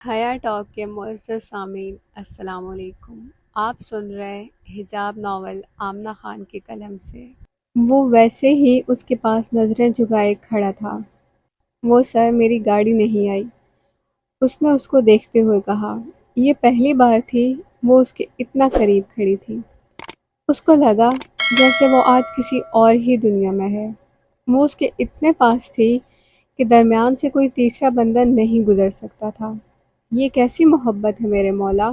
حیا ٹاک کے معزز سامعین السلام علیکم۔ آپ سن رہے حجاب ناول آمنہ خان کی قلم سے۔ وہ ویسے ہی اس کے پاس نظریں جھکائے کھڑا تھا۔ وہ سر میری گاڑی نہیں آئی، اس نے اس کو دیکھتے ہوئے کہا۔ یہ پہلی بار تھی وہ اس کے اتنا قریب کھڑی تھی۔ اس کو لگا جیسے وہ آج کسی اور ہی دنیا میں ہے۔ وہ اس کے اتنے پاس تھی کہ درمیان سے کوئی تیسرا بندہ نہیں گزر سکتا تھا۔ یہ کیسی محبت ہے میرے مولا!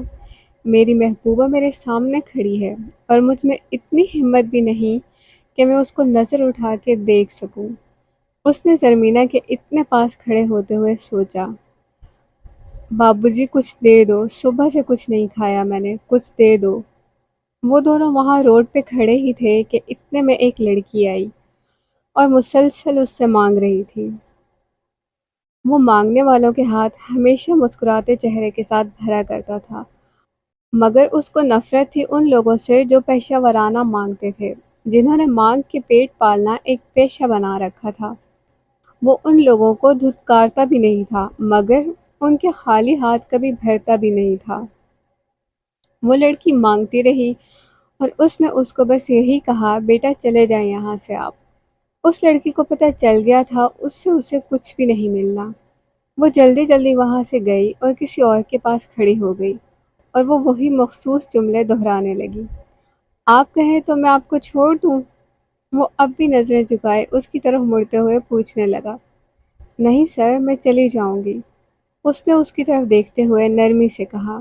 میری محبوبہ میرے سامنے کھڑی ہے اور مجھ میں اتنی ہمت بھی نہیں کہ میں اس کو نظر اٹھا کے دیکھ سکوں۔ اس نے زرمینہ کے اتنے پاس کھڑے ہوتے ہوئے سوچا، بابو جی کچھ دے دو، صبح سے کچھ نہیں کھایا میں نے، کچھ دے دو۔ وہ دونوں وہاں روڈ پہ کھڑے ہی تھے کہ اتنے میں ایک لڑکی آئی اور مسلسل اس سے مانگ رہی تھی۔ وہ مانگنے والوں کے ہاتھ ہمیشہ مسکراتے چہرے کے ساتھ بھرا کرتا تھا، مگر اس کو نفرت تھی ان لوگوں سے جو پیشہ ورانہ مانگتے تھے، جنہوں نے مانگ کے پیٹ پالنا ایک پیشہ بنا رکھا تھا۔ وہ ان لوگوں کو دھتکارتا بھی نہیں تھا، مگر ان کے خالی ہاتھ کبھی بھرتا بھی نہیں تھا۔ وہ لڑکی مانگتی رہی اور اس نے اس کو بس یہی کہا، بیٹا چلے جائیں یہاں سے آپ۔ اس لڑکی کو پتہ چل گیا تھا اس سے اسے کچھ بھی نہیں ملنا۔ وہ جلدی جلدی وہاں سے گئی اور کسی اور کے پاس کھڑی ہو گئی اور وہ وہی مخصوص جملے دہرانے لگی، آپ کہیں تو میں آپ کو چھوڑ دوں؟ وہ اب بھی نظریں جھکائے اس کی طرف مڑتے ہوئے پوچھنے لگا، نہیں سر میں چلی جاؤں گی۔ اس نے اس کی طرف دیکھتے ہوئے نرمی سے کہا،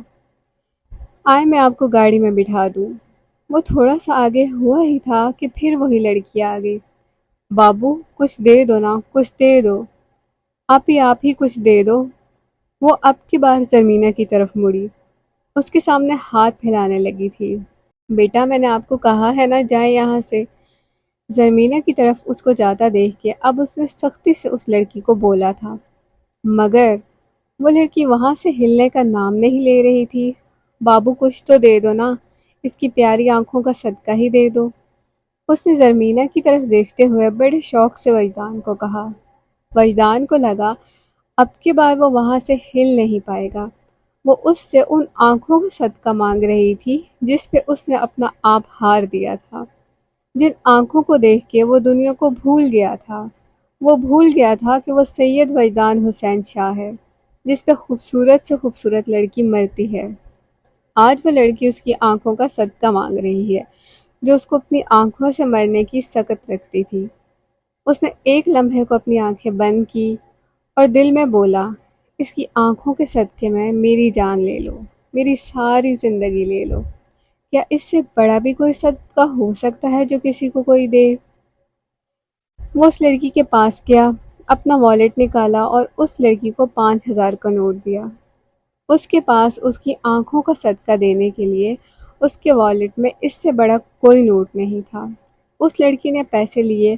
آئے میں آپ کو گاڑی میں بٹھا دوں۔ وہ تھوڑا سا آگے ہوا ہی تھا کہ پھر وہی لڑکی آ گئی، بابو کچھ دے دو نا، کچھ دے دو، آپ ہی کچھ دے دو۔ وہ اب کی بار زرمینہ کی طرف مڑی، اس کے سامنے ہاتھ پھیلانے لگی تھی، بیٹا میں نے آپ کو کہا ہے نا جائیں یہاں سے۔ زرمینہ کی طرف اس کو جاتا دیکھ کے اب اس نے سختی سے اس لڑکی کو بولا تھا، مگر وہ لڑکی وہاں سے ہلنے کا نام نہیں لے رہی تھی۔ بابو کچھ تو دے دو نا، اس کی پیاری آنکھوں کا صدقہ ہی دے دو۔ اس نے زرمینہ کی طرف دیکھتے ہوئے بڑے شوق سے وجدان کو کہا۔ وجدان کو لگا اب کی بار وہ وہاں سے ہل نہیں پائے گا۔ وہ اس سے ان آنکھوں کا صدقہ مانگ رہی تھی جس پہ اس نے اپنا آپ ہار دیا تھا، جن آنکھوں کو دیکھ کے وہ دنیا کو بھول گیا تھا۔ وہ بھول گیا تھا کہ وہ سید وجدان حسین شاہ ہے جس پہ خوبصورت سے خوبصورت لڑکی مرتی ہے۔ آج وہ لڑکی اس کی آنکھوں کا صدقہ مانگ رہی ہے جو اس کو اپنی آنکھوں سے مرنے کی سکت رکھتی تھی۔ اس نے ایک لمحے کو اپنی آنکھیں بند کی اور دل میں بولا، اس کی آنکھوں کے صدقے میں میری جان لے لو، میری ساری زندگی لے لو۔ کیا اس سے بڑا بھی کوئی صدقہ ہو سکتا ہے جو کسی کو کوئی دے؟ وہ اس لڑکی کے پاس گیا، اپنا والیٹ نکالا اور اس لڑکی کو 5,000 کا نوٹ دیا۔ اس کے پاس اس کی آنکھوں کا صدقہ دینے کے لیے اس کے والیٹ میں اس سے بڑا کوئی نوٹ نہیں تھا۔ اس لڑکی نے پیسے لیے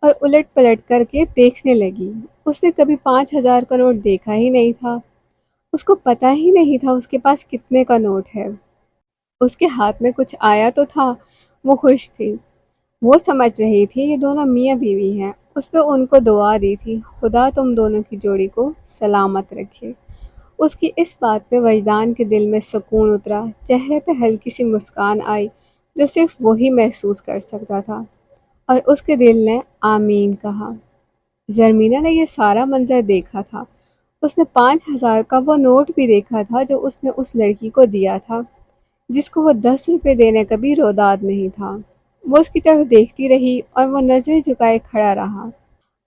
اور الٹ پلٹ کر کے دیکھنے لگی۔ اس نے کبھی 5,000 کا نوٹ دیکھا ہی نہیں تھا۔ اس کو پتہ ہی نہیں تھا اس کے پاس کتنے کا نوٹ ہے۔ اس کے ہاتھ میں کچھ آیا تو تھا، وہ خوش تھی۔ وہ سمجھ رہی تھی یہ دونوں میاں بیوی ہیں۔ اس نے ان کو دعا دی تھی، خدا تم دونوں کی جوڑی کو سلامت رکھے۔ اس کی اس بات پہ وجدان کے دل میں سکون اترا، چہرے پہ ہلکی سی مسکان آئی جو صرف وہی محسوس کر سکتا تھا، اور اس کے دل نے آمین کہا۔ زرمینہ نے یہ سارا منظر دیکھا تھا۔ اس نے 5,000 کا وہ نوٹ بھی دیکھا تھا جو اس نے اس لڑکی کو دیا تھا جس کو وہ 10 روپے دینے کا بھی روداد نہیں تھا۔ وہ اس کی طرف دیکھتی رہی اور وہ نظریں جھکائے کھڑا رہا۔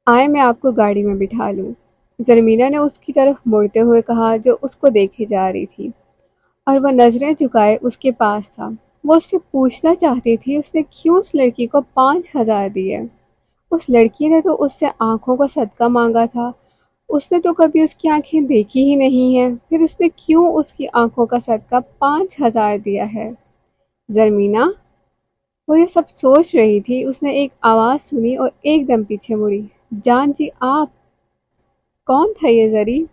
آئے میں آپ کو گاڑی میں بٹھا لوں، زرمینہ نے اس کی طرف مڑتے ہوئے کہا جو اس کو دیکھے جا رہی تھی، اور وہ نظریں جھکائے اس کے پاس تھا۔ وہ اس سے پوچھنا چاہتی تھی اس نے کیوں اس لڑکی کو 5,000 دیے۔ اس لڑکی نے تو اس سے آنکھوں کا صدقہ مانگا تھا، اس نے تو کبھی اس کی آنکھیں دیکھی ہی نہیں ہیں، پھر اس نے کیوں اس کی آنکھوں کا صدقہ 5,000 دیا ہے؟ زرمینہ! وہ یہ سب سوچ رہی تھی، اس نے ایک آواز سنی اور ایک دم پیچھے مڑی، جان جی آپ! کون تھا یہ زری؟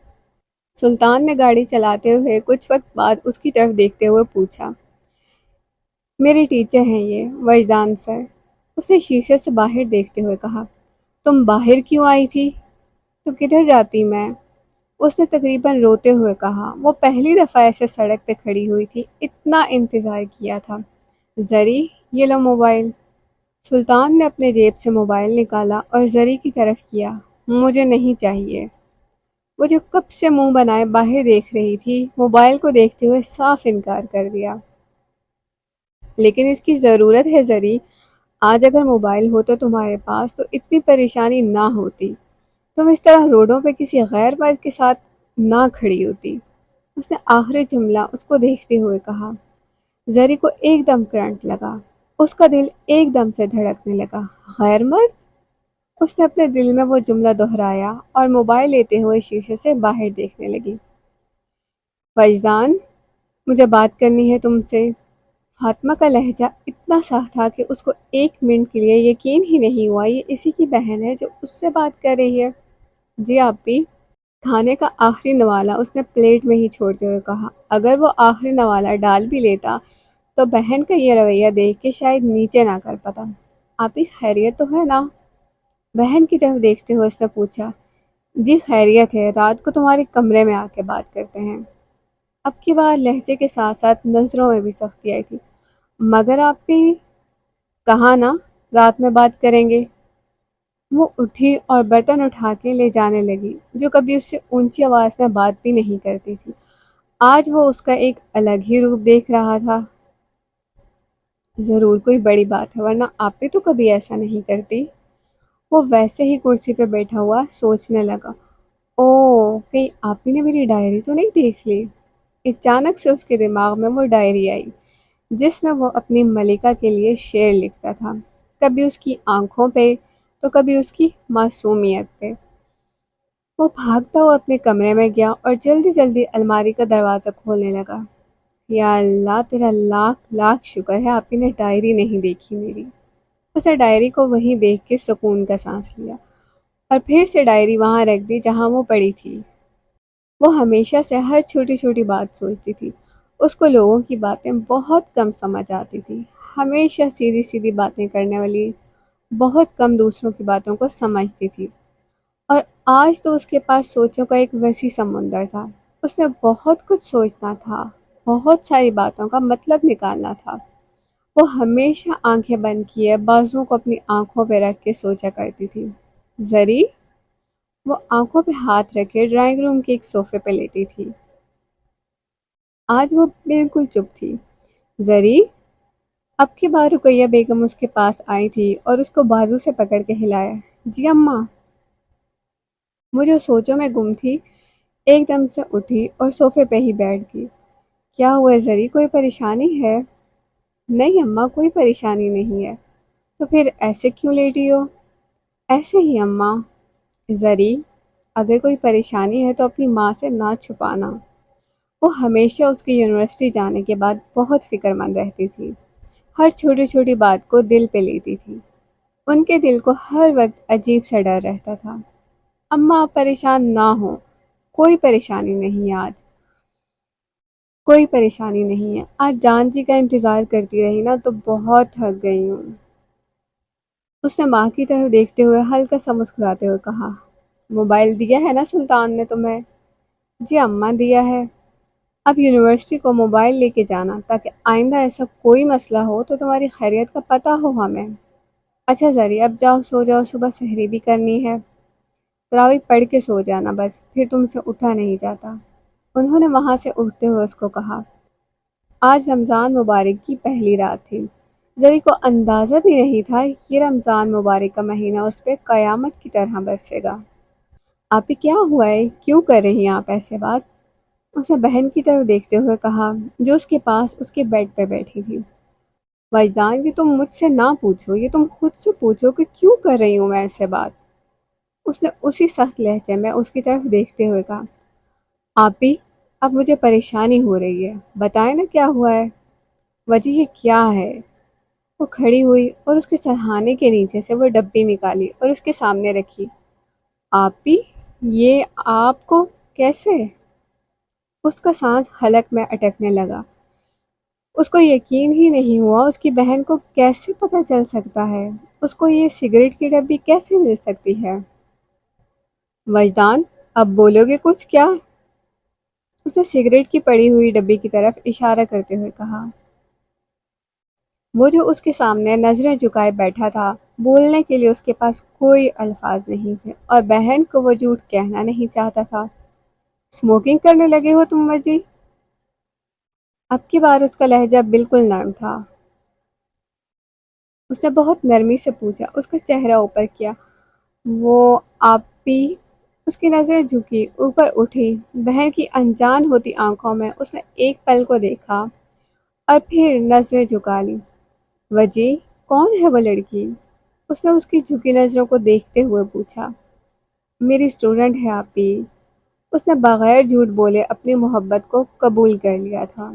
سلطان نے گاڑی چلاتے ہوئے کچھ وقت بعد اس کی طرف دیکھتے ہوئے پوچھا۔ میرے ٹیچر ہیں یہ، وجدان سر۔ اس نے شیشے سے باہر دیکھتے ہوئے کہا۔ تم باہر کیوں آئی تھی؟ تو کدھر جاتی میں؟ اس نے تقریباً روتے ہوئے کہا۔ وہ پہلی دفعہ ایسے سڑک پہ کھڑی ہوئی تھی، اتنا انتظار کیا تھا۔ زری، یہ لو موبائل۔ سلطان نے اپنے جیب سے موبائل نکالا اور زری کی طرف کیا۔ مجھے نہیں چاہیے۔ وہ جو کب سے منہ بنائے باہر دیکھ رہی تھی، موبائل کو دیکھتے ہوئے صاف انکار کر دیا۔ لیکن اس کی ضرورت ہے زری۔ آج اگر موبائل ہوتا تمہارے پاس تو اتنی پریشانی نہ ہوتی، تم اس طرح روڈوں پہ کسی غیر مرد کے ساتھ نہ کھڑی ہوتی۔ اس نے آخری جملہ اس کو دیکھتے ہوئے کہا۔ زری کو ایک دم کرنٹ لگا، اس کا دل ایک دم سے دھڑکنے لگا۔ غیر مرد؟ اس نے اپنے دل میں وہ جملہ دہرایا اور موبائل لیتے ہوئے شیشے سے باہر دیکھنے لگی۔ وجدان، مجھے بات کرنی ہے تم سے۔ فاطمہ کا لہجہ اتنا صاف تھا کہ اس کو ایک منٹ کے لیے یقین ہی نہیں ہوا یہ اسی کی بہن ہے جو اس سے بات کر رہی ہے۔ جی آپ بھی۔ کھانے کا آخری نوالا اس نے پلیٹ میں ہی چھوڑتے ہوئے کہا۔ اگر وہ آخری نوالا ڈال بھی لیتا تو بہن کا یہ رویہ دیکھ کے شاید نیچے نہ کر پاتا۔ آپ ہی خیریت تو ہے نا؟ بہن کی طرف دیکھتے ہوئے اس نے پوچھا۔ جی خیریت ہے، رات کو تمہارے کمرے میں آ کے بات کرتے ہیں۔ اب کی بار لہجے کے ساتھ ساتھ نظروں میں بھی سختی آئی تھی۔ مگر آپ بھی کہا نا رات میں بات کریں گے۔ وہ اٹھی اور برتن اٹھا کے لے جانے لگی، جو کبھی اس سے اونچی آواز میں بات بھی نہیں کرتی تھی۔ آج وہ اس کا ایک الگ ہی روپ دیکھ رہا تھا۔ ضرور کوئی بڑی بات ہے، ورنہ آپ بھی تو کبھی ایسا نہیں کرتی۔ وہ ویسے ہی کرسی پہ بیٹھا ہوا سوچنے لگا۔ اوہ، کہیں آپ ہی نے میری ڈائری تو نہیں دیکھ لی؟ اچانک سے اس کے دماغ میں وہ ڈائری آئی جس میں وہ اپنی ملکہ کے لیے شعر لکھتا تھا، کبھی اس کی آنکھوں پہ تو کبھی اس کی معصومیت پہ۔ وہ بھاگتا ہوا اپنے کمرے میں گیا اور جلدی جلدی الماری کا دروازہ کھولنے لگا۔ یا اللہ، تیرا لاکھ لاکھ شکر ہے آپ ہی نے ڈائری نہیں دیکھی میری۔ اسے ڈائری کو وہیں دیکھ کے سکون کا سانس لیا اور پھر سے ڈائری وہاں رکھ دی جہاں وہ پڑی تھی۔ وہ ہمیشہ سے ہر چھوٹی چھوٹی بات سوچتی تھی۔ اس کو لوگوں کی باتیں بہت کم سمجھ آتی تھی، ہمیشہ سیدھی سیدھی باتیں کرنے والی، بہت کم دوسروں کی باتوں کو سمجھتی تھی۔ اور آج تو اس کے پاس سوچوں کا ایک وسیع سمندر تھا۔ اس نے بہت کچھ سوچنا تھا، بہت ساری باتوں کا مطلب نکالنا تھا۔ وہ ہمیشہ آنکھیں بند کیے بازوؤں کو اپنی آنکھوں پہ رکھ کے سوچا کرتی تھی۔ زری؟ وہ آنکھوں پہ ہاتھ رکھے ڈرائنگ روم کے ایک صوفے پہ لیٹی تھی۔ آج وہ بالکل چپ تھی۔ زری؟ اب کی بار رقیہ بیگم اس کے پاس آئی تھی اور اس کو بازو سے پکڑ کے ہلایا۔ جی اماں۔ وہ جو سوچوں میں گم تھی ایک دم سے اٹھی اور صوفے پہ ہی بیٹھ گئی۔ کیا ہوا زری، کوئی پریشانی ہے؟ نہیں اماں، کوئی پریشانی نہیں ہے۔ تو پھر ایسے کیوں لیٹی ہو؟ ایسے ہی اماں۔ زری، اگر کوئی پریشانی ہے تو اپنی ماں سے نہ چھپانا۔ وہ ہمیشہ اس کی یونیورسٹی جانے کے بعد بہت فکر مند رہتی تھی، ہر چھوٹی چھوٹی بات کو دل پہ لیتی تھی۔ ان کے دل کو ہر وقت عجیب سا ڈر رہتا تھا۔ اماں آپ پریشان نہ ہو، کوئی پریشانی نہیں ہے آج، کوئی پریشانی نہیں ہے۔ آج جان جی کا انتظار کرتی رہی نا تو بہت تھک گئی ہوں۔ اس نے ماں کی طرف دیکھتے ہوئے ہلکا سا مسکراتے ہوئے کہا۔ موبائل دیا ہے نا سلطان نے تمہیں؟ جی اماں دیا ہے۔ اب یونیورسٹی کو موبائل لے کے جانا تاکہ آئندہ ایسا کوئی مسئلہ ہو تو تمہاری خیریت کا پتہ ہو ہمیں۔ اچھا زری، اب جاؤ سو جاؤ، صبح سحری بھی کرنی ہے۔ تراویح پڑھ کے سو جانا بس، پھر تم سے اٹھا نہیں جاتا۔ انہوں نے وہاں سے اٹھتے ہوئے اس کو کہا۔ آج رمضان مبارک کی پہلی رات تھی۔ زری کو اندازہ بھی نہیں تھا یہ رمضان مبارک کا مہینہ اس پہ قیامت کی طرح برسے گا۔ آپ ہی کیا ہوا ہے، کیوں کر رہی ہیں آپ ایسے بات؟ اس نے بہن کی طرف دیکھتے ہوئے کہا جو اس کے پاس اس کے بیڈ پہ بیٹھی تھی۔ وجدان، یہ تم مجھ سے نہ پوچھو، یہ تم خود سے پوچھو کہ کیوں کر رہی ہوں میں ایسے بات۔ اس نے اسی سخت لہجے میں اس کی طرف دیکھتے ہوئے کہا۔ آپ بھی اب مجھے پریشانی ہو رہی ہے، بتائیں نا کیا ہوا ہے، وجہ یہ کیا ہے؟ وہ کھڑی ہوئی اور اس کے سرہانے کے نیچے سے وہ ڈبی نکالی اور اس کے سامنے رکھی۔ آپ بھی یہ آپ کو کیسے؟ اس کا سانس حلق میں اٹکنے لگا۔ اس کو یقین ہی نہیں ہوا اس کی بہن کو کیسے پتہ چل سکتا ہے، اس کو یہ سگریٹ کی ڈبی کیسے مل سکتی ہے؟ وجدان، اب بولو گے کچھ کیا؟ اس نے سگریٹ کی پڑی ہوئی ڈبی کی طرف اشارہ کرتے ہوئے کہا۔ وہ جو اس کے سامنے نظریں جھکائے بیٹھا تھا، بولنے کے لیے اس کے پاس کوئی الفاظ نہیں تھے، اور بہن کو وہ جھوٹ کہنا نہیں چاہتا تھا۔ اسموکنگ کرنے لگے ہو تم وجی؟ اب کی بار اس کا لہجہ بالکل نرم تھا۔ اس نے بہت نرمی سے پوچھا، اس کا چہرہ اوپر کیا۔ وہ آپ بھی؟ اس کی نظر جھکی، اوپر اٹھی۔ بہن کی انجان ہوتی آنکھوں میں اس نے ایک پل کو دیکھا اور پھر نظریں جھکا لی۔ وجی، کون ہے وہ لڑکی؟ اس نے اس کی جھکی نظروں کو دیکھتے ہوئے پوچھا۔ میری اسٹوڈنٹ ہے آپ بھی۔ اس نے بغیر جھوٹ بولے اپنی محبت کو قبول کر لیا تھا۔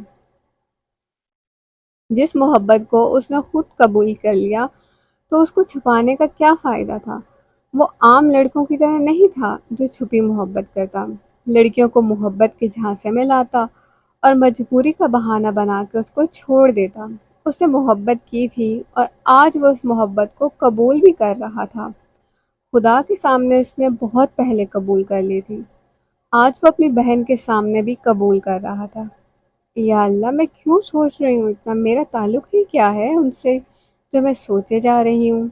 جس محبت کو اس نے خود قبول کر لیا تو اس کو چھپانے کا کیا فائدہ تھا؟ وہ عام لڑکوں کی طرح نہیں تھا جو چھپی محبت کرتا، لڑکیوں کو محبت کے جھانسے میں لاتا اور مجبوری کا بہانہ بنا کے اس کو چھوڑ دیتا۔ اس نے محبت کی تھی اور آج وہ اس محبت کو قبول بھی کر رہا تھا۔ خدا کے سامنے اس نے بہت پہلے قبول کر لی تھی، آج وہ اپنی بہن کے سامنے بھی قبول کر رہا تھا۔ یا اللہ، میں کیوں سوچ رہی ہوں اتنا؟ میرا تعلق ہی کیا ہے ان سے جو میں سوچے جا رہی ہوں؟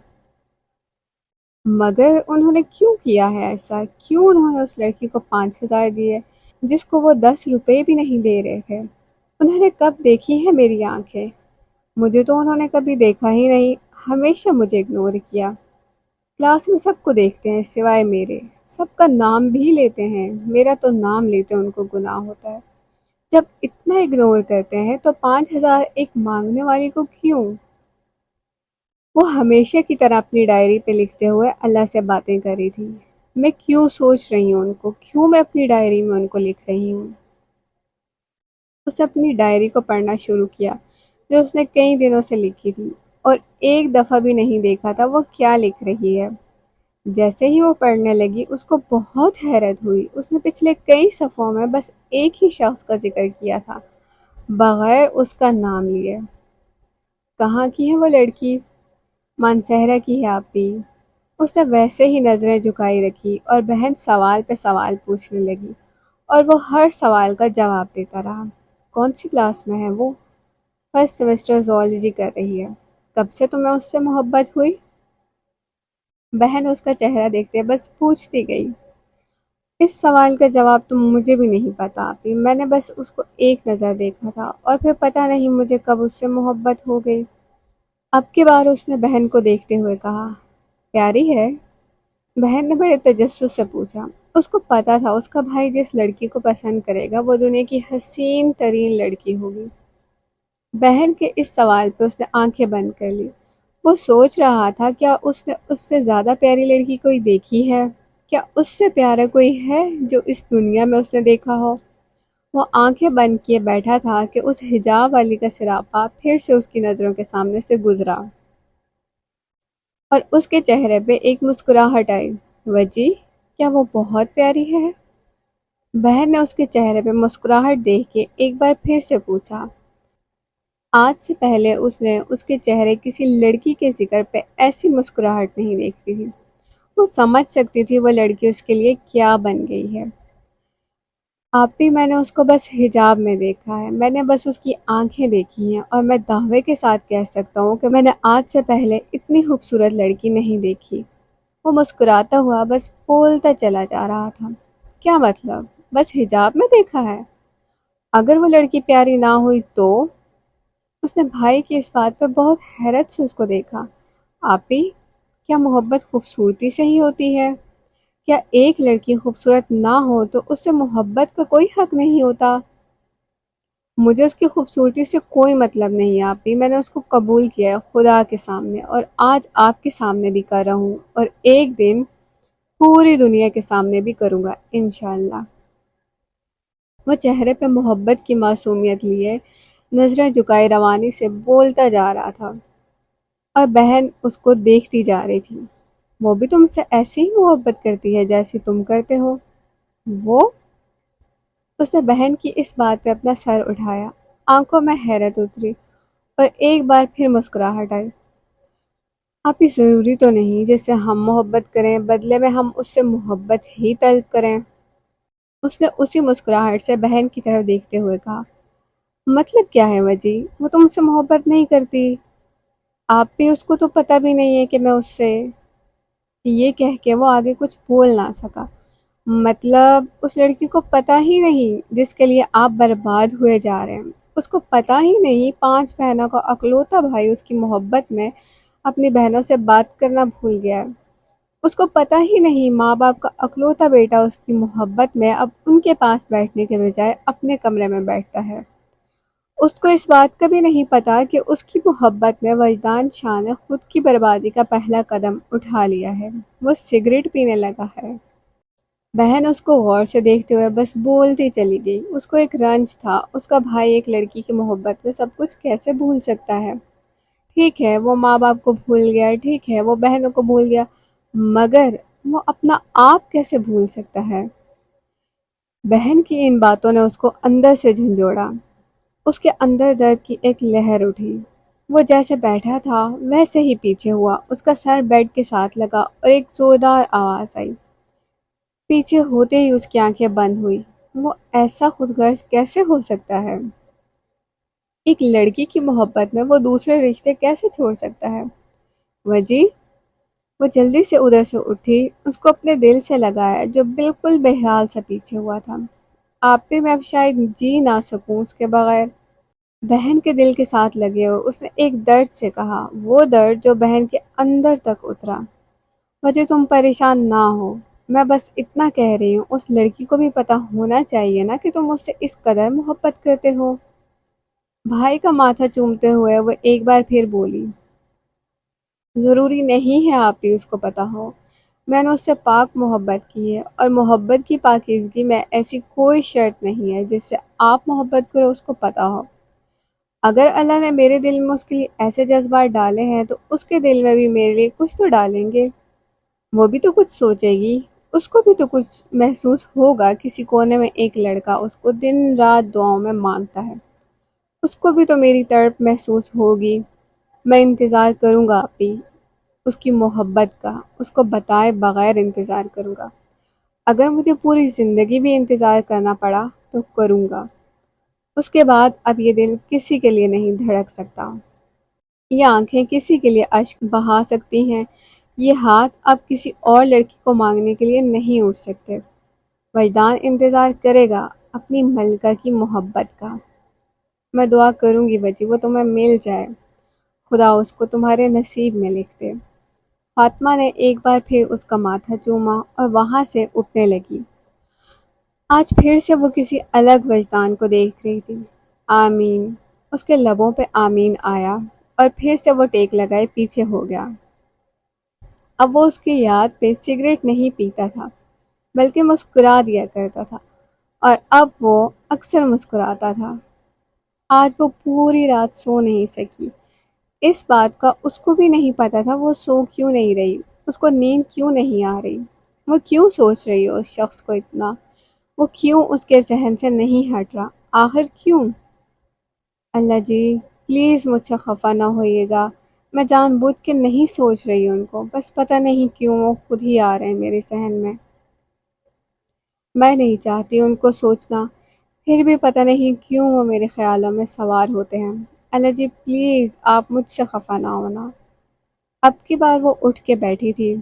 مگر انہوں نے کیوں کیا ہے ایسا؟ کیوں انہوں نے اس لڑکی کو 5,000 دیے جس کو وہ 10 روپے بھی نہیں دے رہے تھے؟ انہوں نے کب دیکھی ہے میری آنکھیں؟ مجھے تو انہوں نے کبھی دیکھا ہی نہیں، ہمیشہ مجھے اگنور کیا۔ کلاس میں سب کو دیکھتے ہیں سوائے میرے، سب کا نام بھی لیتے ہیں، میرا تو نام لیتے ان کو گناہ ہوتا ہے۔ جب اتنا اگنور کرتے ہیں تو 5,000 ایک مانگنے والی کو کیوں؟ وہ ہمیشہ کی طرح اپنی ڈائری پہ لکھتے ہوئے اللہ سے باتیں کر رہی تھی۔ میں کیوں سوچ رہی ہوں ان کو؟ کیوں میں اپنی ڈائری میں ان کو لکھ رہی ہوں؟ اس نے اپنی ڈائری کو پڑھنا شروع کیا جو اس نے کئی دنوں سے لکھی تھی، اور ایک دفعہ بھی نہیں دیکھا تھا وہ کیا لکھ رہی ہے۔ جیسے ہی وہ پڑھنے لگی اس کو بہت حیرت ہوئی۔ اس نے پچھلے کئی صفحوں میں بس ایک ہی شخص کا ذکر کیا تھا، بغیر اس کا نام لیے۔ کہاں کی ہے وہ لڑکی؟ مانسہرہ کی ہے آپ بھی۔ اس نے ویسے ہی نظریں جھکائی رکھی اور بہن سوال پہ سوال پوچھنے لگی، اور وہ ہر سوال کا جواب دیتا رہا۔ کون سی کلاس میں ہے وہ؟ فرسٹ سیمسٹر زوالوجی کر رہی ہے۔ کب سے تمہیں اس سے محبت ہوئی؟ بہن اس کا چہرہ دیکھتے بس پوچھتی گئی۔ اس سوال کا جواب تو مجھے بھی نہیں پتا آپی، میں نے بس اس کو ایک نظر دیکھا تھا اور پھر پتہ نہیں مجھے کب اس سے محبت ہو گئی۔ اب کی بار اس نے بہن کو دیکھتے ہوئے کہا، پیاری ہے؟ بہن نے بڑے تجسس سے پوچھا۔ اس کو پتا تھا اس کا بھائی جس لڑکی کو پسند کرے گا وہ دنیا کی حسین ترین لڑکی ہوگی۔ بہن کے اس سوال پہ اس نے آنکھیں بند کر لی۔ وہ سوچ رہا تھا کیا اس نے اس سے زیادہ پیاری لڑکی کوئی دیکھی ہے؟ کیا اس سے پیارا کوئی ہے جو اس دنیا میں اس نے دیکھا ہو؟ وہ آنکھیں بند کیے بیٹھا تھا کہ اس حجاب والی کا سراپا پھر سے اس کی نظروں کے سامنے سے گزرا، اور اس کے چہرے پہ ایک مسکراہٹ آئی۔ وجی، کیا وہ بہت پیاری ہے؟ بہن نے اس کے چہرے پہ مسکراہٹ دیکھ کے ایک بار پھر سے پوچھا۔ آج سے پہلے اس نے اس کے چہرے کسی لڑکی کے ذکر پہ ایسی مسکراہٹ نہیں دیکھی تھی۔ وہ سمجھ سکتی تھی وہ لڑکی اس کے لیے کیا بن گئی ہے۔ آپ بھی، میں نے اس کو بس حجاب میں دیکھا ہے، میں نے بس اس کی آنکھیں دیکھی ہیں، اور میں دعوے کے ساتھ کہہ سکتا ہوں کہ میں نے آج سے پہلے اتنی خوبصورت لڑکی نہیں دیکھی۔ وہ مسکراتا ہوا بس بولتا چلا جا رہا تھا۔ کیا مطلب؟ بس حجاب میں دیکھا ہے؟ اگر وہ لڑکی پیاری نہ ہوئی تو؟ اس نے بھائی کی اس بات پر بہت حیرت سے اس کو دیکھا۔ آپی، کیا محبت خوبصورتی سے ہی ہوتی ہے؟ کیا ایک لڑکی خوبصورت نہ ہو تو اس سے محبت کا کوئی حق نہیں ہوتا؟ مجھے اس کی خوبصورتی سے کوئی مطلب نہیں ہے آپی، میں نے اس کو قبول کیا ہے خدا کے سامنے، اور آج آپ کے سامنے بھی کر رہا ہوں، اور ایک دن پوری دنیا کے سامنے بھی کروں گا انشاءاللہ۔ وہ چہرے پہ محبت کی معصومیت لیے نظریں جھکائے روانی سے بولتا جا رہا تھا، اور بہن اس کو دیکھتی جا رہی تھی۔ وہ بھی تم سے ایسی ہی محبت کرتی ہے جیسی تم کرتے ہو؟ وہ؟ اس نے بہن کی اس بات پہ اپنا سر اٹھایا، آنکھوں میں حیرت اتری اور ایک بار پھر مسکراہٹ آئی۔ آپ ہی ضروری تو نہیں جس سے ہم محبت کریں بدلے میں ہم اس سے محبت ہی طلب کریں۔ اس نے اسی مسکراہٹ سے بہن کی طرف دیکھتے ہوئے کہا، مطلب کیا ہے وجی؟ وہ تم سے محبت نہیں کرتی؟ آپ بھی اس کو تو پتہ بھی نہیں ہے کہ میں اس سے… یہ کہہ کے وہ آگے کچھ بول نہ سکا۔ مطلب اس لڑکی کو پتہ ہی نہیں جس کے لیے آپ برباد ہوئے جا رہے ہیں۔ اس کو پتہ ہی نہیں 5 بہنوں کا اکلوتا بھائی اس کی محبت میں اپنی بہنوں سے بات کرنا بھول گیا ہے۔ اس کو پتہ ہی نہیں ماں باپ کا اکلوتا بیٹا اس کی محبت میں اب ان کے پاس بیٹھنے کے بجائے اپنے کمرے میں بیٹھتا ہے۔ اس کو اس بات کا بھی نہیں پتا کہ اس کی محبت میں وجدان شاہ نے خود کی بربادی کا پہلا قدم اٹھا لیا ہے۔ وہ سگریٹ پینے لگا ہے۔ بہن اس کو غور سے دیکھتے ہوئے بس بولتی چلی گئی۔ اس کو ایک رنج تھا، اس کا بھائی ایک لڑکی کی محبت میں سب کچھ کیسے بھول سکتا ہے؟ ٹھیک ہے وہ ماں باپ کو بھول گیا، ٹھیک ہے وہ بہنوں کو بھول گیا، مگر وہ اپنا آپ کیسے بھول سکتا ہے؟ بہن کی ان باتوں نے اس کو اندر سے جھنجھوڑا۔ اس کے اندر درد کی ایک لہر اٹھی۔ وہ جیسے بیٹھا تھا ویسے ہی پیچھے ہوا، اس کا سر بیڈ کے ساتھ لگا اور ایک زوردار آواز آئی۔ پیچھے ہوتے ہی اس کی آنکھیں بند ہوئی۔ وہ ایسا خود غرض کیسے ہو سکتا ہے؟ ایک لڑکی کی محبت میں وہ دوسرے رشتے کیسے چھوڑ سکتا ہے؟ وجی؟ وہ جلدی سے ادھر سے اٹھی، اس کو اپنے دل سے لگایا جو بالکل بے حال سے پیچھے ہوا تھا۔ آپ پہ میں اب شاید جی نہ سکوں اس کے بغیر۔ بہن کے دل کے ساتھ لگے ہو اس نے ایک درد سے کہا، وہ درد جو بہن کے اندر تک اترا۔ وجہ تم پریشان نہ ہو، میں بس اتنا کہہ رہی ہوں اس لڑکی کو بھی پتا ہونا چاہیے نا کہ تم اس سے اس قدر محبت کرتے ہو۔ بھائی کا ماتھا چومتے ہوئے وہ ایک بار پھر بولی، ضروری نہیں ہے آپ بھی اس کو پتا ہو۔ میں نے اس سے پاک محبت کی ہے، اور محبت کی پاکیزگی میں ایسی کوئی شرط نہیں ہے جس سے آپ محبت کرو اس کو پتا ہو۔ اگر اللہ نے میرے دل میں اس کے لیے ایسے جذبات ڈالے ہیں تو اس کے دل میں بھی میرے لیے کچھ تو ڈالیں گے۔ وہ بھی تو کچھ سوچے گی، اس کو بھی تو کچھ محسوس ہوگا۔ کسی کونے میں ایک لڑکا اس کو دن رات دعاؤں میں مانگتا ہے، اس کو بھی تو میری تڑپ محسوس ہوگی۔ میں انتظار کروں گا آپی، اس کی محبت کا، اس کو بتائے بغیر انتظار کروں گا۔ اگر مجھے پوری زندگی بھی انتظار کرنا پڑا تو کروں گا۔ اس کے بعد اب یہ دل کسی کے لیے نہیں دھڑک سکتا، یہ آنکھیں کسی کے لیے اشک بہا سکتی ہیں، یہ ہاتھ اب کسی اور لڑکی کو مانگنے کے لیے نہیں اٹھ سکتے۔ وجدان انتظار کرے گا اپنی ملکہ کی محبت کا۔ میں دعا کروں گی وجی وہ تمہیں مل جائے، خدا اس کو تمہارے نصیب میں لکھ دے۔ فاطمہ نے ایک بار پھر اس کا ماتھا چوما اور وہاں سے اٹھنے لگی۔ آج پھر سے وہ کسی الگ وجدان کو دیکھ رہی تھی۔ آمین، اس کے لبوں پہ آمین آیا اور پھر سے وہ ٹیک لگائے پیچھے ہو گیا۔ اب وہ اس کی یاد پہ سگریٹ نہیں پیتا تھا بلکہ مسکرا دیا کرتا تھا، اور اب وہ اکثر مسکراتا تھا۔ آج وہ پوری رات سو نہیں سکی۔ اس بات کا اس کو بھی نہیں پتا تھا وہ سو کیوں نہیں رہی، اس کو نیند کیوں نہیں آ رہی، وہ کیوں سوچ رہی ہو اس شخص کو اتنا، وہ کیوں اس کے ذہن سے نہیں ہٹ رہا، آخر کیوں؟ اللہ جی پلیز مجھ سے خفا نہ ہوئیے گا، میں جان بوجھ کے نہیں سوچ رہی ہوں ان کو، بس پتہ نہیں کیوں وہ خود ہی آ رہے ہیں میرے ذہن میں۔ میں نہیں چاہتی ان کو سوچنا، پھر بھی پتہ نہیں کیوں وہ میرے خیالوں میں سوار ہوتے ہیں۔ اللہ جی پلیز آپ مجھ سے خفا نہ ہونا۔ اب کی بار وہ اٹھ کے بیٹھی تھی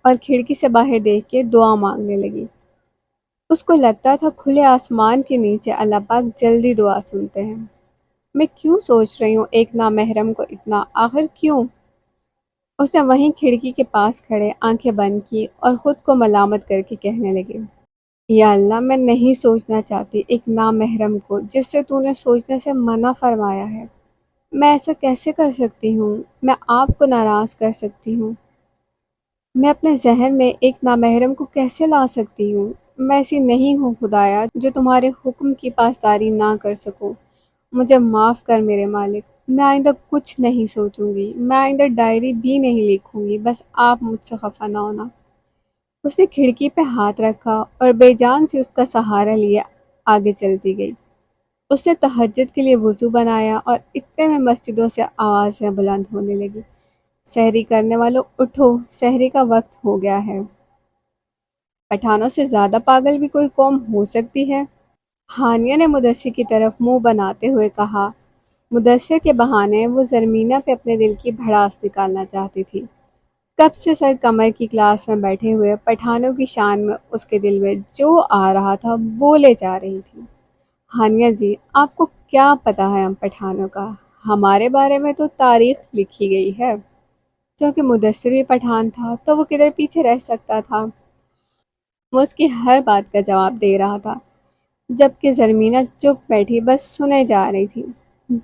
اور کھڑکی سے باہر دیکھ کے دعا مانگنے لگی۔ اس کو لگتا تھا کھلے آسمان کے نیچے اللہ پاک جلدی دعا سنتے ہیں۔ میں کیوں سوچ رہی ہوں ایک نامحرم کو اتنا، آخر کیوں؟ اس نے وہیں کھڑکی کے پاس کھڑے آنکھیں بند کی اور خود کو ملامت کر کے کہنے لگی، یا اللہ میں نہیں سوچنا چاہتی ایک نامحرم کو جس سے تو نے سوچنے سے منع فرمایا ہے۔ میں ایسا کیسے کر سکتی ہوں؟ میں آپ کو ناراض کر سکتی ہوں؟ میں اپنے ذہن میں ایک نامحرم کو کیسے لا سکتی ہوں؟ میں ایسی نہیں ہوں خدایا جو تمہارے حکم کی پاسداری نہ کر سکوں۔ مجھے معاف کر میرے مالک، میں آئندہ کچھ نہیں سوچوں گی، میں آئندہ ڈائری بھی نہیں لکھوں گی، بس آپ مجھ سے خفا نہ ہونا۔ اس نے کھڑکی پہ ہاتھ رکھا اور بے جان سے اس کا سہارا لیے آگے چلتی گئی۔ اس نے تہجد کے لیے وضو بنایا اور اتنے میں مسجدوں سے آوازیں بلند ہونے لگی، سحری کرنے والوں اٹھو، سحری کا وقت ہو گیا ہے۔ پٹھانوں سے زیادہ پاگل بھی کوئی قوم ہو سکتی ہے؟ ہانیہ نے مدثر کی طرف منہ بناتے ہوئے کہا۔ مدثر کے بہانے وہ زرمینہ پہ اپنے دل کی بھڑاس نکالنا چاہتی تھی۔ کب سے سر کمر کی کلاس میں بیٹھے ہوئے پٹھانوں کی شان میں اس کے دل میں جو آ رہا تھا بولے جا رہی تھی۔ ہانیہ جی، آپ کو کیا پتا ہے ہم پٹھانوں کا؟ ہمارے بارے میں تو تاریخ لکھی گئی ہے۔ کیونکہ مدثر بھی پٹھان تھا تو وہ کدھر پیچھے رہ سکتا تھا؟ وہ اس کی ہر بات کا جواب دے رہا تھا، جبکہ زرمینہ چپ بیٹھی بس سنے جا رہی تھی۔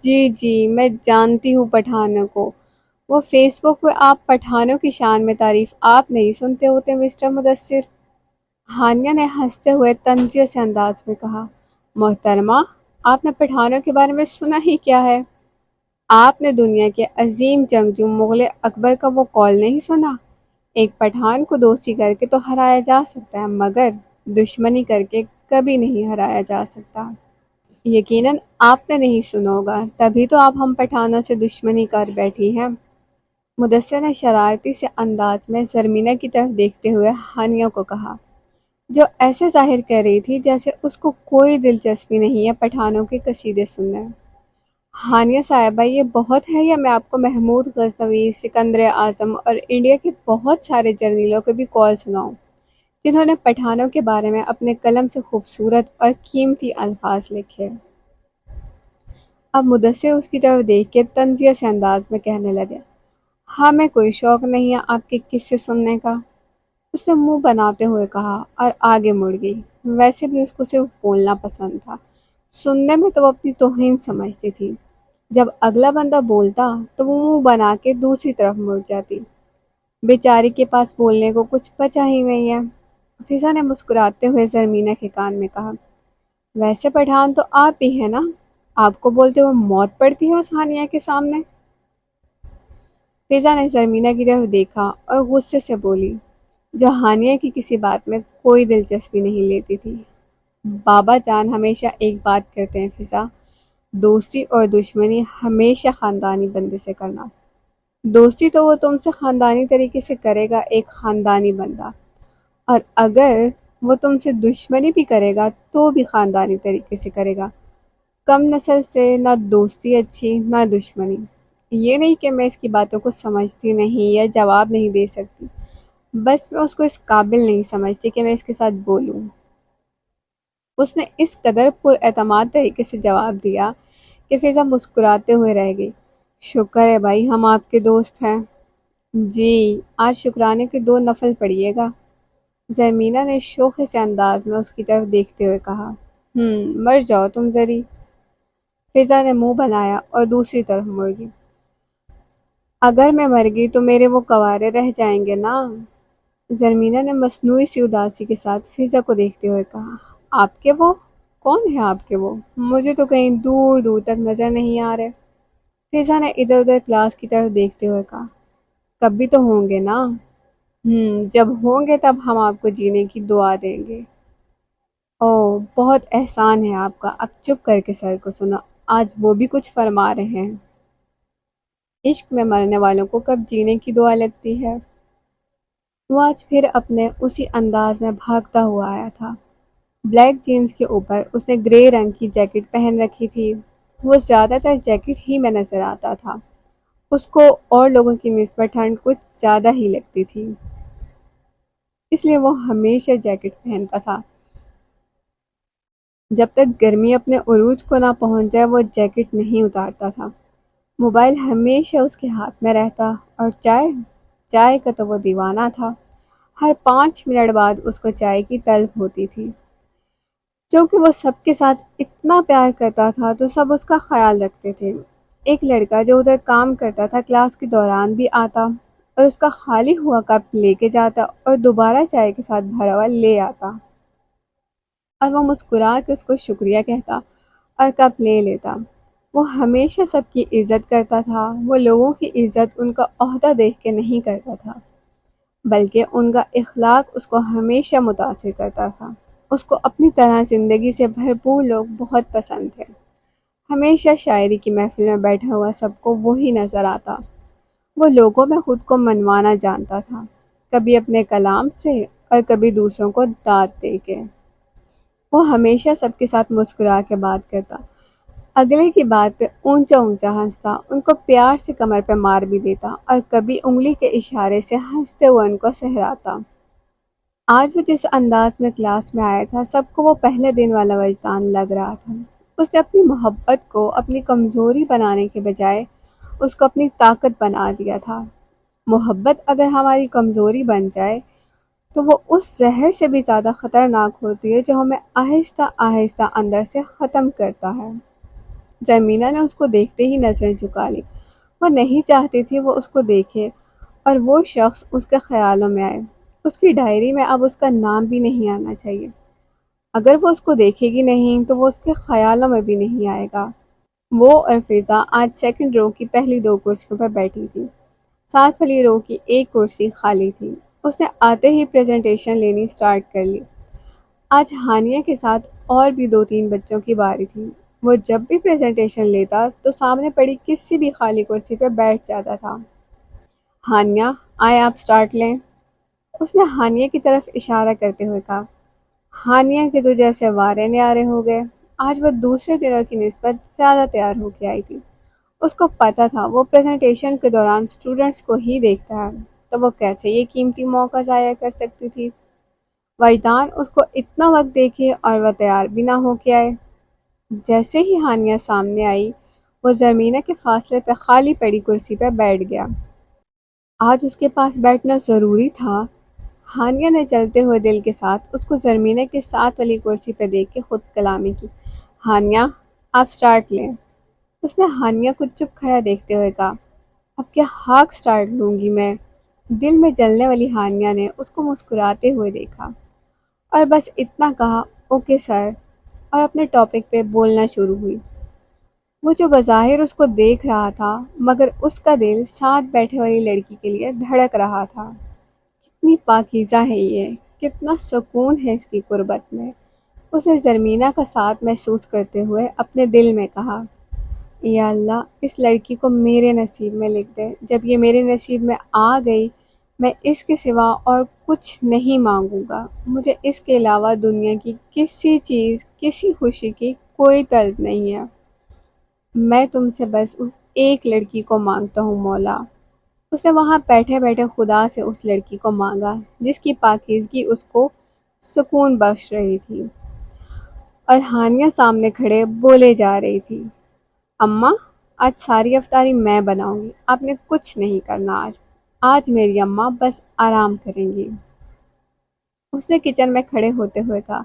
جی جی، میں جانتی ہوں پٹھانوں کو۔ وہ فیس بک پہ آپ پٹھانوں کی شان میں تعریف آپ نہیں سنتے ہوتے مسٹر مدثر؟ ہانیہ نے ہنستے ہوئے طنزیہ سے انداز میں کہا۔ محترمہ، آپ نے پٹھانوں کے بارے میں سنا ہی کیا ہے؟ آپ نے دنیا کے عظیم جنگجو مغل اکبر کا وہ قول نہیں سنا؟ ایک پٹھان کو دوستی کر کے تو ہرایا جا سکتا ہے، مگر دشمنی کر کے کبھی نہیں ہرایا جا سکتا۔ یقیناً آپ نے نہیں سنا ہوگا، تبھی تو آپ ہم پٹھانوں سے دشمنی کر بیٹھی ہیں۔ مدثر نے شرارتی سے انداز میں زرمینہ کی طرف دیکھتے ہوئے ہانیہ کو کہا، جو ایسے ظاہر کر رہی تھی جیسے اس کو کوئی دلچسپی نہیں ہے پٹھانوں کے قصیدے سننے۔ ہانیہ صاحبہ، یہ بہت ہے یا میں آپ کو محمود غزنوی، سکندر اعظم اور انڈیا کے بہت سارے جرنیلوں کے بھی قول سناؤں، جنہوں نے پٹھانوں کے بارے میں اپنے قلم سے خوبصورت اور قیمتی الفاظ لکھے؟ اب مدثر اس کی طرف دیکھ کے طنزیہ سے انداز میں کہنے لگے، ہمیں کوئی شوق نہیں ہے آپ کے قصے سننے کا۔ اس نے منہ بناتے ہوئے کہا اور آگے مڑ گئی۔ ویسے بھی اس کو صرف بولنا پسند تھا، سننے میں تو وہ اپنی توہین سمجھتی تھی۔ جب اگلا بندہ بولتا تو وہ منہ بنا کے دوسری طرف مڑ جاتی۔ بیچاری کے پاس بولنے کو کچھ بچا ہی نہیں ہے۔ فضا نے مسکراتے ہوئے زرمینہ کے کان میں کہا، ویسے پٹھان تو آپ ہی ہیں نا؟ آپ کو بولتے ہوئے موت پڑتی ہے اس ہانیہ کے سامنے؟ فضا نے زرمینہ کی طرف دیکھا اور غصے سے بولی، جو ہانیہ کی کسی بات میں کوئی دلچسپی نہیں لیتی تھی۔ بابا جان ہمیشہ ایک بات کرتے ہیں فضا، دوستی اور دشمنی ہمیشہ خاندانی بندے سے کرنا۔ دوستی تو وہ تم سے خاندانی طریقے سے کرے گا ایک خاندانی بندہ، اور اگر وہ تم سے دشمنی بھی کرے گا تو بھی خاندانی طریقے سے کرے گا۔ کم نسل سے نہ دوستی اچھی نہ دشمنی۔ یہ نہیں کہ میں اس کی باتوں کو سمجھتی نہیں یا جواب نہیں دے سکتی، بس میں اس کو اس قابل نہیں سمجھتی کہ میں اس کے ساتھ بولوں۔ اس نے اس قدر پر اعتماد طریقے سے جواب دیا کہ فضا مسکراتے ہوئے رہ گئی۔ شکر ہے بھائی ہم آپ کے دوست ہیں۔ جی، آج شکرانے کے 2 نفل پڑھیے گا، زرمینہ نے شوخے سے انداز میں اس کی طرف دیکھتے ہوئے کہا۔ مر جاؤ تم ذری۔ فضا نے منہ بنایا اور دوسری طرف مڑ گئی۔ اگر میں مر گئی تو میرے وہ کنوارے رہ جائیں گے نا؟ زرمینہ نے مصنوعی سی اداسی کے ساتھ فضا کو دیکھتے ہوئے کہا، آپ کے وہ؟ کون ہے آپ کے وہ؟ مجھے تو کہیں دور دور تک نظر نہیں آ رہے۔ فضا نے ادھر ادھر کلاس کی طرف دیکھتے ہوئے کہا، کبھی تو ہوں گے نا؟ جب ہوں گے تب ہم آپ کو جینے کی دعا دیں گے۔ اوہ، بہت احسان ہے آپ کا، اب چپ کر کے سر کو سنا، آج وہ بھی کچھ فرما رہے ہیں۔ عشق میں مرنے والوں کو کب جینے کی دعا لگتی ہے؟ وہ آج پھر اپنے اسی انداز میں بھاگتا ہوا آیا تھا۔ بلیک جینز کے اوپر اس نے گرے رنگ کی جیکٹ پہن رکھی تھی۔ وہ زیادہ تر جیکٹ ہی میں نظر آتا تھا۔ اس کو اور لوگوں کی نسبت ٹھنڈ کچھ زیادہ ہی لگتی تھی، اس لیے وہ ہمیشہ جیکٹ پہنتا تھا۔ جب تک گرمی اپنے عروج کو نہ پہنچ جائے وہ جیکٹ نہیں اتارتا تھا۔ موبائل ہمیشہ اس کے ہاتھ میں رہتا، اور چائے کا تو وہ دیوانہ تھا۔ ہر 5 منٹ بعد اس کو چائے کی طلب ہوتی تھی۔ چونکہ وہ سب کے ساتھ اتنا پیار کرتا تھا تو سب اس کا خیال رکھتے تھے۔ ایک لڑکا جو ادھر کام کرتا تھا کلاس کے دوران بھی آتا اور اس کا خالی ہوا کپ لے کے جاتا اور دوبارہ چائے کے ساتھ بھرا ہوا لے آتا، اور وہ مسکرا کے اس کو شکریہ کہتا اور کپ لے لیتا۔ وہ ہمیشہ سب کی عزت کرتا تھا۔ وہ لوگوں کی عزت ان کا عہدہ دیکھ کے نہیں کرتا تھا، بلکہ ان کا اخلاق اس کو ہمیشہ متاثر کرتا تھا۔ اس کو اپنی طرح زندگی سے بھرپور لوگ بہت پسند تھے۔ ہمیشہ شاعری کی محفل میں بیٹھا ہوا سب کو وہی نظر آتا۔ وہ لوگوں میں خود کو منوانا جانتا تھا، کبھی اپنے کلام سے اور کبھی دوسروں کو دانت دے کے۔ وہ ہمیشہ سب کے ساتھ مسکرا کے بات کرتا، اگلے کی بات پہ اونچا اونچا ہنستا، ان کو پیار سے کمر پہ مار بھی دیتا اور کبھی انگلی کے اشارے سے ہنستے ہوئے ان کو سہراتا۔ آج وہ جس انداز میں کلاس میں آیا تھا، سب کو وہ پہلے دن والا وجدان لگ رہا تھا۔ اس نے اپنی محبت کو اپنی کمزوری بنانے کے بجائے اس کو اپنی طاقت بنا دیا تھا۔ محبت اگر ہماری کمزوری بن جائے تو وہ اس زہر سے بھی زیادہ خطرناک ہوتی ہے جو ہمیں آہستہ آہستہ اندر سے ختم کرتا ہے۔ زمینہ نے اس کو دیکھتے ہی نظریں جھکا لی۔ وہ نہیں چاہتی تھی وہ اس کو دیکھے اور وہ شخص اس کے خیالوں میں آئے۔ اس کی ڈائری میں اب اس کا نام بھی نہیں آنا چاہیے۔ اگر وہ اس کو دیکھے گی نہیں تو وہ اس کے خیالوں میں بھی نہیں آئے گا۔ وہ اور فضا آج سیکنڈ رو کی پہلی 2 کرسیوں پر بیٹھی تھی۔ ساتھ والی رو کی ایک کرسی خالی تھی۔ اس نے آتے ہی پریزنٹیشن لینی سٹارٹ کر لی۔ آج ہانیہ کے ساتھ اور بھی 2-3 بچوں کی باری تھی۔ وہ جب بھی پریزنٹیشن لیتا تو سامنے پڑی کسی بھی خالی کرسی پہ بیٹھ جاتا تھا۔ ہانیہ، آئے آپ سٹارٹ لیں۔ اس نے ہانیہ کی طرف اشارہ کرتے ہوئے کہا۔ ہانیہ کے تو جیسے وارے نیارے ہو گئے۔ آج وہ دوسرے دنوں کی نسبت زیادہ تیار ہو کے آئی تھی۔ اس کو پتہ تھا وہ پریزنٹیشن کے دوران اسٹوڈنٹس کو ہی دیکھتا ہے تو وہ کیسے یہ قیمتی موقع ضائع کر سکتی تھی۔ وجدان اس کو اتنا وقت دیکھے اور وہ تیار بھی نہ ہو کے آئے۔ جیسے ہی ہانیہ سامنے آئی وہ زمینہ کے فاصلے پہ خالی پڑی کرسی پہ بیٹھ گیا۔ آج اس کے پاس بیٹھنا ضروری تھا۔ ہانیہ نے چلتے ہوئے دل کے ساتھ اس کو زمینہ کے ساتھ والی کرسی پہ دیکھ کے خود کلامی کی۔ ہانیہ، آپ سٹارٹ لیں۔ اس نے ہانیہ کو چپ کھڑا دیکھتے ہوئے کہا۔ اب کیا ہاک سٹارٹ لوں گی میں؟ دل میں جلنے والی ہانیہ نے اس کو مسکراتے ہوئے دیکھا اور بس اتنا کہا، اوکے سر، اور اپنے ٹاپک پہ بولنا شروع ہوئی۔ وہ جو بظاہر اس کو دیکھ رہا تھا مگر اس کا دل ساتھ بیٹھے والی لڑکی کے لیے دھڑک رہا تھا۔ کتنی پاکیزہ ہے یہ، کتنا سکون ہے اس کی قربت میں۔ اس نے زرمینہ کا ساتھ محسوس کرتے ہوئے اپنے دل میں کہا، یا اللہ اس لڑکی کو میرے نصیب میں لکھ دے۔ جب یہ میرے نصیب میں آ گئی میں اس کے سوا اور کچھ نہیں مانگوں گا۔ مجھے اس کے علاوہ دنیا کی کسی چیز، کسی خوشی کی کوئی طلب نہیں ہے۔ میں تم سے بس اس ایک لڑکی کو مانگتا ہوں مولا۔ اس نے وہاں بیٹھے بیٹھے خدا سے اس لڑکی کو مانگا جس کی پاکیزگی اس کو سکون بخش رہی تھی۔ اور ہانیہ سامنے کھڑے بولے جا رہی تھی، اماں آج ساری افطاری میں بناؤں گی، آپ نے کچھ نہیں کرنا آج میری اماں بس آرام کریں گی۔ اس نے کچن میں کھڑے ہوتے ہوئے کہا،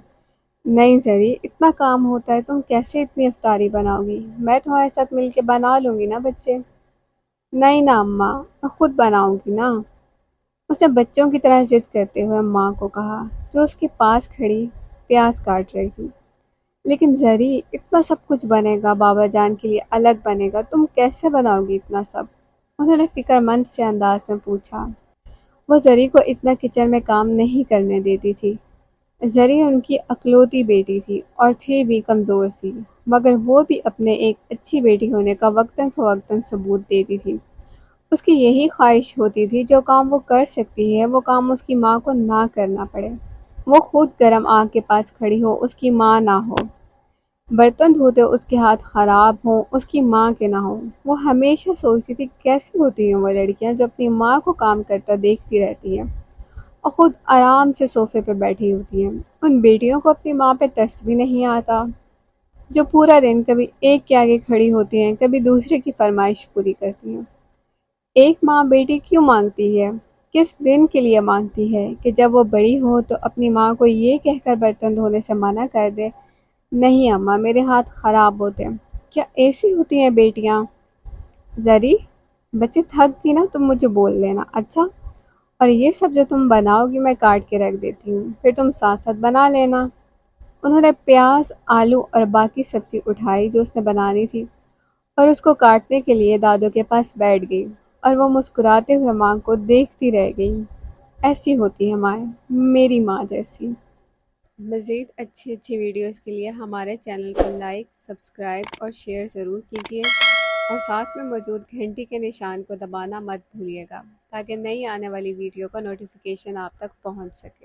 نہیں زری، اتنا کام ہوتا ہے، تم کیسے اتنی افطاری بناؤ گی؟ میں تمہارے ساتھ مل کے بنا لوں گی نا بچے۔ نہیں نا اماں، میں خود بناؤں گی نا۔ اس نے بچوں کی طرح ضد کرتے ہوئے ماں کو کہا جو اس کے پاس کھڑی پیاز کاٹ رہی تھی۔ لیکن زری، اتنا سب کچھ بنے گا، بابا جان کے لیے الگ بنے گا، تم کیسے بناؤ گی اتنا سب؟ انہوں نے فکر مند سے انداز میں پوچھا۔ وہ زری کو اتنا کچن میں کام نہیں کرنے دیتی تھی۔ زری ان کی اکلوتی بیٹی تھی اور تھی بھی کمزور سی، مگر وہ بھی اپنے ایک اچھی بیٹی ہونے کا وقتاً فوقتاً ثبوت دیتی تھی۔ اس کی یہی خواہش ہوتی تھی جو کام وہ کر سکتی ہے وہ کام اس کی ماں کو نہ کرنا پڑے۔ وہ خود گرم آگ کے پاس کھڑی ہو، اس کی ماں نہ ہو۔ برتن دھوتے اس کے ہاتھ خراب ہوں، اس کی ماں کے نہ ہوں۔ وہ ہمیشہ سوچتی تھی کیسی ہوتی ہیں وہ لڑکیاں جو اپنی ماں کو کام کرتا دیکھتی رہتی ہیں اور خود آرام سے صوفے پہ بیٹھی ہوتی ہیں۔ ان بیٹیوں کو اپنی ماں پہ ترس بھی نہیں آتا جو پورا دن کبھی ایک کے آگے کھڑی ہوتی ہیں، کبھی دوسرے کی فرمائش پوری کرتی ہیں۔ ایک ماں بیٹی کیوں مانگتی ہے؟ کس دن کے لیے مانگتی ہے کہ جب وہ بڑی ہو تو اپنی ماں کو یہ کہہ کر برتن دھونے سے منع کر دے، نہیں اماں میرے ہاتھ خراب ہوتے ہیں۔ کیا ایسی ہوتی ہیں بیٹیاں؟ زری، بچے تھک گئی نا تم مجھے بول لینا، اچھا؟ اور یہ سب جو تم بناؤ گی میں کاٹ کے رکھ دیتی ہوں، پھر تم ساتھ ساتھ بنا لینا۔ انہوں نے پیاز، آلو اور باقی سبزی اٹھائی جو اس نے بنانی تھی اور اس کو کاٹنے کے لیے دادو کے پاس بیٹھ گئی اور وہ مسکراتے ہوئے ماں کو دیکھتی رہ گئی۔ ایسی ہوتی ہیں مائیں، میری ماں جیسی۔ مزید اچھی ویڈیوز کے لیے ہمارے چینل کو لائک، سبسکرائب اور شیئر ضرور کیجیے اور ساتھ میں موجود گھنٹی کے نشان کو دبانا مت بھولیے گا تاکہ نئی آنے والی ویڈیو کا نوٹیفیکیشن آپ تک پہنچ سکے۔